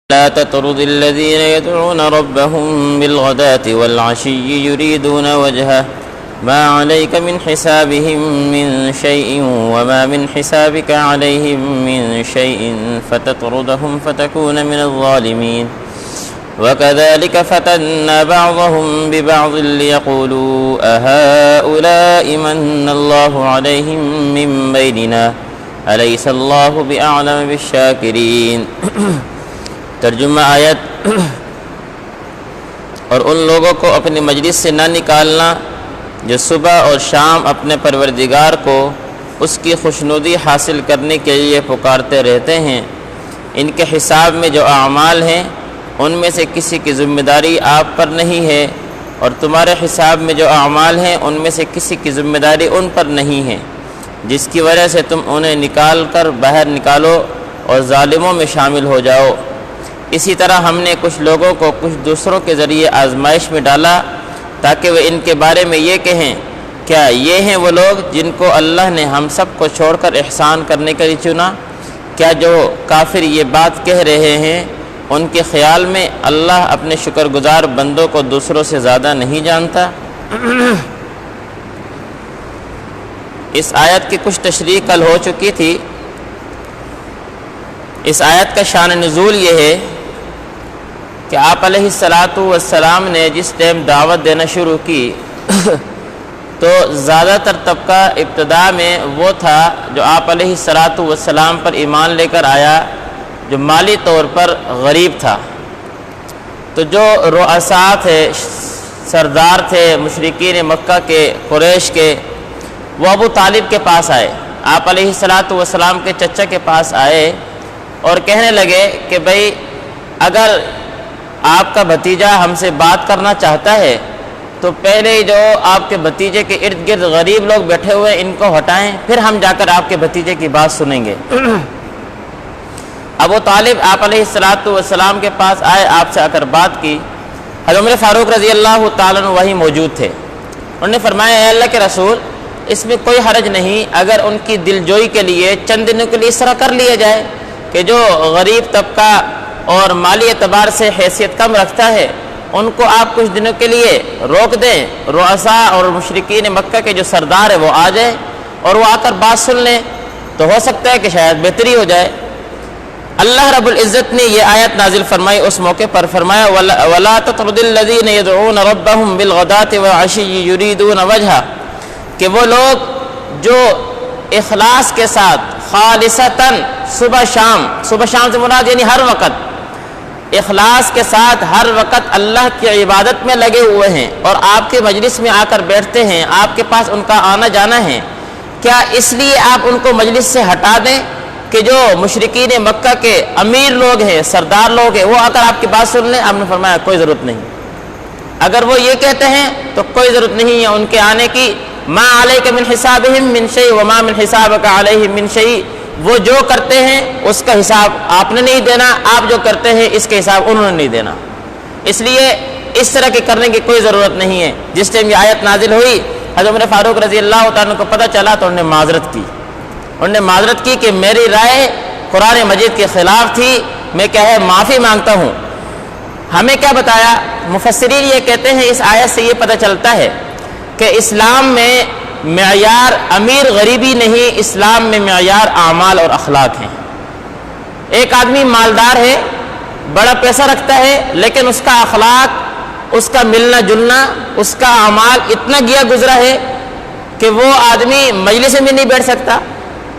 لا تطرد الذين يدعون ربهم بالغداة والعشي يريدون وجهه ما عليك من حسابهم من شيء وما من حسابك عليهم من شيء فتطردهم فتكون من الظالمين وكذلك فتنا بعضهم ببعض ليقولوا أهؤلاء من الله عليهم من بيننا أليس الله بأعلم بالشاكرين۔ ترجمہ آیت اور ان لوگوں کو اپنی مجلس سے نہ نکالنا جو صبح اور شام اپنے پروردگار کو اس کی خوشنودی حاصل کرنے کے لیے پکارتے رہتے ہیں، ان کے حساب میں جو اعمال ہیں ان میں سے کسی کی ذمہ داری آپ پر نہیں ہے، اور تمہارے حساب میں جو اعمال ہیں ان میں سے کسی کی ذمہ داری ان پر نہیں ہے، جس کی وجہ سے تم انہیں نکال کر باہر نکالو اور ظالموں میں شامل ہو جاؤ۔ اسی طرح ہم نے کچھ لوگوں کو کچھ دوسروں کے ذریعے آزمائش میں ڈالا تاکہ وہ ان کے بارے میں یہ کہیں، کیا یہ ہیں وہ لوگ جن کو اللہ نے ہم سب کو چھوڑ کر احسان کرنے کے لیے چنا؟ کیا جو کافر یہ بات کہہ رہے ہیں ان کے خیال میں اللہ اپنے شکر گزار بندوں کو دوسروں سے زیادہ نہیں جانتا؟ اس آیت کی کچھ تشریح کل ہو چکی تھی۔ اس آیت کا شان نزول یہ ہے کہ آپ علیہ السلام نے جس ٹائم دعوت دینا شروع کی تو زیادہ تر طبقہ ابتدا میں وہ تھا جو آپ علیہ السلام پر ایمان لے کر آیا، جو مالی طور پر غریب تھا۔ تو جو رؤساء تھے، سردار تھے مشرکین مکہ کے، قریش کے، وہ ابو طالب کے پاس آئے، آپ علیہ السلام کے چچا کے پاس آئے اور کہنے لگے کہ بھئی اگر آپ کا بھتیجا ہم سے بات کرنا چاہتا ہے تو پہلے جو آپ کے بھتیجے کے ارد گرد غریب لوگ بیٹھے ہوئے ان کو ہٹائیں، پھر ہم جا کر آپ کے بھتیجے کی بات سنیں گے۔ ابو طالب آپ علیہ السلام کے پاس آئے، آپ سے آ کر بات کی۔ حضرت عمر فاروق رضی اللہ تعالیٰ عنہ وہی موجود تھے۔ انہوں نے فرمایا، اے اللہ کے رسول، اس میں کوئی حرج نہیں اگر ان کی دلجوئی کے لیے چند دنوں کے لیے اس طرح کر لیا جائے کہ جو غریب طبقہ اور مالی اعتبار سے حیثیت کم رکھتا ہے ان کو آپ کچھ دنوں کے لیے روک دیں، رؤساء اور مشرکین مکہ کے جو سردار ہے وہ آ جائے اور وہ آ کر بات سن لیں، تو ہو سکتا ہے کہ شاید بہتری ہو جائے۔ اللہ رب العزت نے یہ آیت نازل فرمائی اس موقع پر، فرمایا وَلَا تَطْرُدِ الَّذِينَ يَدْعُونَ رَبَّهُمْ بِالْغَدَاةِ وَالْعَشِيِّ يُرِيدُونَ وَجْهَهُ، کہ وہ لوگ جو اخلاص کے ساتھ خالصتاً صبح شام سے مراد یعنی ہر وقت اخلاص کے ساتھ ہر وقت اللہ کی عبادت میں لگے ہوئے ہیں اور آپ کے مجلس میں آ کر بیٹھتے ہیں، آپ کے پاس ان کا آنا جانا ہے، کیا اس لیے آپ ان کو مجلس سے ہٹا دیں کہ جو مشرکین مکہ کے امیر لوگ ہیں، سردار لوگ ہیں، وہ آ کر آپ کی بات سن لیں؟ آپ نے فرمایا کوئی ضرورت نہیں۔ اگر وہ یہ کہتے ہیں تو کوئی ضرورت نہیں ہے ان کے آنے کی۔ ما علیک من حسابہم من شیء وما من حسابک علیہم من شیء، وہ جو کرتے ہیں اس کا حساب آپ نے نہیں دینا، آپ جو کرتے ہیں اس کے حساب انہوں نے نہیں دینا، اس لیے اس طرح کے کرنے کی کوئی ضرورت نہیں ہے۔ جس ٹائم یہ آیت نازل ہوئی حضرت عمر فاروق رضی اللہ تعالیٰ کو پتہ چلا تو انہوں نے معذرت کی کہ میری رائے قرآن مجید کے خلاف تھی، میں کیا ہے معافی مانگتا ہوں۔ ہمیں کیا بتایا مفسرین؟ یہ کہتے ہیں اس آیت سے یہ پتہ چلتا ہے کہ اسلام میں معیار امیر غریبی نہیں، اسلام میں معیار اعمال اور اخلاق ہیں۔ ایک آدمی مالدار ہے، بڑا پیسہ رکھتا ہے، لیکن اس کا اخلاق، اس کا ملنا جلنا، اس کا اعمال اتنا گیا گزرا ہے کہ وہ آدمی مجلس میں نہیں بیٹھ سکتا،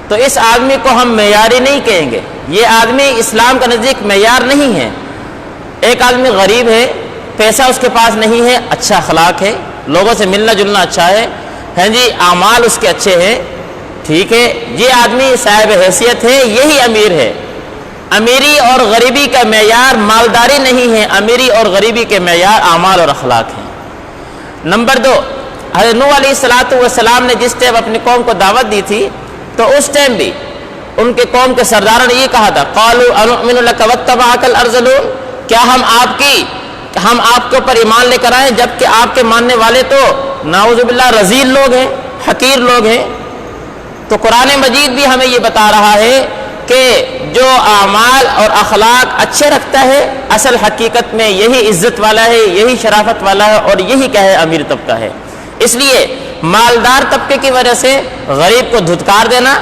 تو اس آدمی کو ہم معیاری نہیں کہیں گے، یہ آدمی اسلام کا نزدیک معیار نہیں ہے۔ ایک آدمی غریب ہے، پیسہ اس کے پاس نہیں ہے، اچھا اخلاق ہے، لوگوں سے ملنا جلنا اچھا ہے، ہیں جی اعمال اس کے اچھے ہیں، ٹھیک ہے، یہ آدمی صاحب حیثیت ہے، یہی امیر ہے۔ امیری اور غریبی کا معیار مالداری نہیں ہے، امیری اور غریبی کے معیار اعمال اور اخلاق ہیں۔ نمبر 2، حضرت نوح علیہ السلام نے جس ٹائم اپنی قوم کو دعوت دی تھی تو اس ٹائم بھی ان کے قوم کے سرداروں نے یہ کہا تھا، قالوا انؤمن لک واتبعک الارذلون، کیا ہم آپ کے اوپر ایمان لے کر آئیں جبکہ آپ کے ماننے والے تو نعوذ باللہ رذیل لوگ ہیں، حقیر لوگ ہیں۔ تو قرآن مجید بھی ہمیں یہ بتا رہا ہے کہ جو اعمال اور اخلاق اچھے رکھتا ہے اصل حقیقت میں یہی عزت والا ہے، یہی شرافت والا ہے، اور یہی کیا ہے امیر طبقہ ہے۔ اس لیے مالدار طبقے کی وجہ سے غریب کو دھتکار دینا،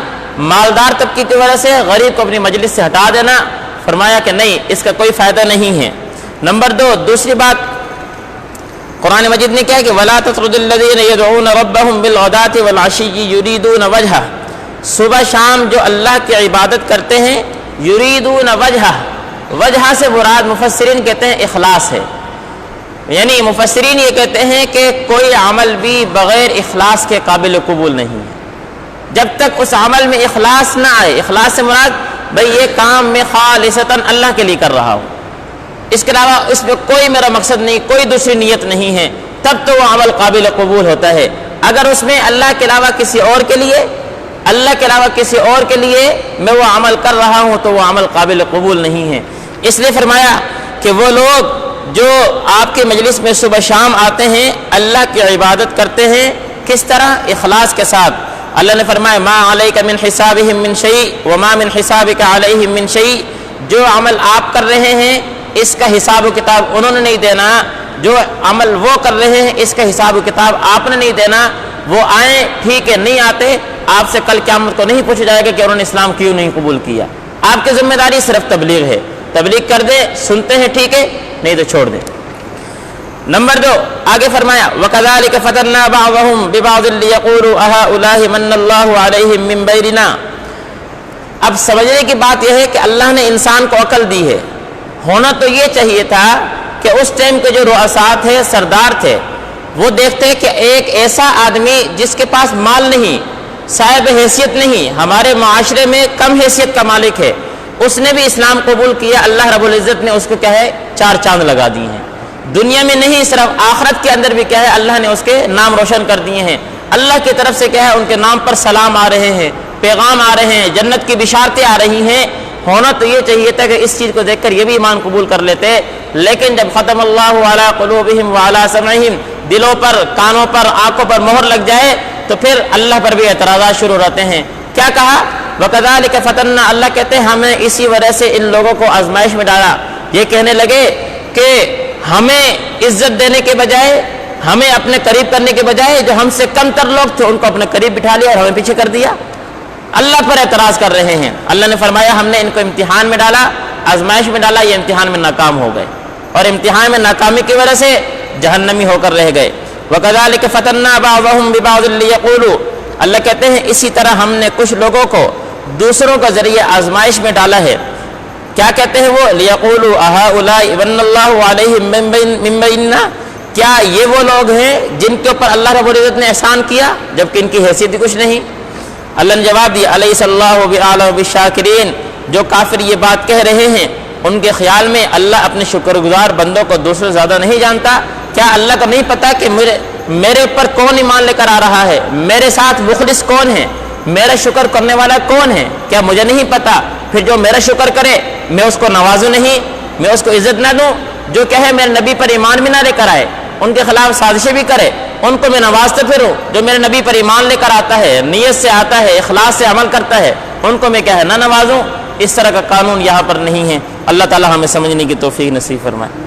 مالدار طبقے کی وجہ سے غریب کو اپنی مجلس سے ہٹا دینا، فرمایا کہ نہیں، اس کا کوئی فائدہ نہیں ہے۔ نمبر 2، دوسری بات قرآن مجید نے کیا کہ وَلَا تَطْرُدِ الَّذِينَ يَدْعُونَ رَبَّهُمْ بِالْغَدَاةِ وَالْعَشِيِّ يُرِيدُونَ وَجْهَهُ، صبح شام جو اللہ کی عبادت کرتے ہیں، یریدون وجہ، وجہ سے مراد مفسرین کہتے ہیں اخلاص ہے، یعنی مفسرین یہ کہتے ہیں کہ کوئی عمل بھی بغیر اخلاص کے قابل قبول نہیں ہے۔ جب تک اس عمل میں اخلاص نہ آئے، اخلاص سے مراد بھئی یہ کام میں خالصتاً اللہ کے لیے کر رہا ہوں، اس کے علاوہ اس میں کوئی میرا مقصد نہیں، کوئی دوسری نیت نہیں ہے، تب تو وہ عمل قابل قبول ہوتا ہے۔ اگر اس میں اللہ کے علاوہ کسی اور کے لیے، اللہ کے علاوہ کسی اور کے لیے میں وہ عمل کر رہا ہوں تو وہ عمل قابل قبول نہیں ہے۔ اس لیے فرمایا کہ وہ لوگ جو آپ کے مجلس میں صبح شام آتے ہیں، اللہ کی عبادت کرتے ہیں، کس طرح؟ اخلاص کے ساتھ۔ اللہ نے فرمایا ما علیک من حسابہم من شیء وما من حسابک علیہم من شیء، جو عمل آپ کر رہے ہیں اس کا حساب و کتاب انہوں نے نہیں دینا، جو عمل وہ کر رہے ہیں اس کا حساب و کتاب آپ نے نہیں دینا۔ وہ آئیں ٹھیک ہے، نہیں آتے آپ سے کل قیامت کو نہیں پوچھا جائے گا کہ انہوں نے اسلام کیوں نہیں قبول کیا۔ آپ کی ذمہ داری صرف تبلیغ ہے، تبلیغ کر دیں، سنتے ہیں ٹھیک ہے، نہیں تو چھوڑ دیں۔ نمبر 2 آگے فرمایا وَكَذَلِكَ فَتَنَّا بَعْضَهُمْ بِبَعْضٍ لِيَقُولُوا أَهَؤُلَاءِ مَنَّ اللَّهُ عَلَيْهِمْ مِنْ بَيْنِنَا۔ اب سمجھنے کی بات یہ ہے کہ اللہ نے انسان کو عقل دی ہے، ہونا تو یہ چاہیے تھا کہ اس ٹائم کے جو رؤساء تھے، سردار تھے، وہ دیکھتے کہ ایک ایسا آدمی جس کے پاس مال نہیں، صاحب حیثیت نہیں، ہمارے معاشرے میں کم حیثیت کا مالک ہے، اس نے بھی اسلام قبول کیا، اللہ رب العزت نے اس کو کیا ہے 4 چاند لگا دیے ہیں، دنیا میں نہیں صرف آخرت کے اندر بھی کیا ہے اللہ نے اس کے نام روشن کر دیے ہیں، اللہ کی طرف سے کیا ہے ان کے نام پر سلام آ رہے ہیں، پیغام آ رہے ہیں، جنت کی بشارتیں آ رہی ہیں۔ ہونا تو یہ چاہیے تھا کہ اس چیز کو دیکھ کر یہ بھی ایمان قبول کر لیتے، لیکن جب ختم اللہ علی قلوبہم وعلی سمعہم، دلوں پر، کانوں پر، آنکھوں پر مہر لگ جائے تو پھر اللہ پر بھی اعتراضات شروع رہتے ہیں۔ کیا کہا؟ وَكَذَلِكَ فَتَنَّا، اللہ کہتے ہیں ہمیں اسی وجہ سے ان لوگوں کو آزمائش میں ڈالا۔ یہ کہنے لگے کہ ہمیں عزت دینے کے بجائے، ہمیں اپنے قریب کرنے کے بجائے جو ہم سے کم تر لوگ تھے ان کو اپنے قریب بٹھا لیا اور ہمیں پیچھے کر دیا، اللہ پر اعتراض کر رہے ہیں۔ اللہ نے فرمایا ہم نے ان کو امتحان میں ڈالا، آزمائش میں ڈالا، یہ امتحان میں ناکام ہو گئے، اور امتحان میں ناکامی کی وجہ سے جہنمی ہو کر رہ گئے۔ وَكَذَلِكَ فَتَنَّا بَعْضَهُمْ بِبَعْضٍ لِيَقُولُوا، اللہ کہتے ہیں اسی طرح ہم نے کچھ لوگوں کو دوسروں کا ذریعے آزمائش میں ڈالا ہے۔ کیا کہتے ہیں وہ؟ لِيَقُولُوا أَهَؤُلَاءِ مَنَّ اللَّهُ عَلَيْهِمْ مِنْ بَيْنِنَا، کیا یہ وہ لوگ ہیں جن کے اوپر اللہ رب العزت نے احسان کیا جبکہ ان کی حیثیت بھی کچھ نہیں؟ اللہ نے جواب دیا أَلَيْسَ اللَّهُ بِأَعْلَمَ بِالشَّاكِرِينَ، جو کافر یہ بات کہہ رہے ہیں ان کے خیال میں اللہ اپنے شکر گزار بندوں کو دوسرے زیادہ نہیں جانتا؟ کیا اللہ کو نہیں پتا کہ میرے اوپر کون ایمان لے کر آ رہا ہے، میرے ساتھ مخلص کون ہے، میرا شکر کرنے والا کون ہے؟ کیا مجھے نہیں پتا؟ پھر جو میرا شکر کرے میں اس کو نوازوں نہیں، میں اس کو عزت نہ دوں، جو کہے میرے نبی پر ایمان بھی نہ لے کر آئے، ان کے خلاف سازشیں بھی کرے، ان کو میں نوازتے پھروں، جو میرے نبی پر ایمان لے کر آتا ہے، نیت سے آتا ہے، اخلاص سے عمل کرتا ہے، ان کو میں کیا ہے نہ نوازوں۔ اس طرح کا قانون یہاں پر نہیں ہے۔ اللہ تعالی ہمیں سمجھنے کی توفیق نصیب فرمائے۔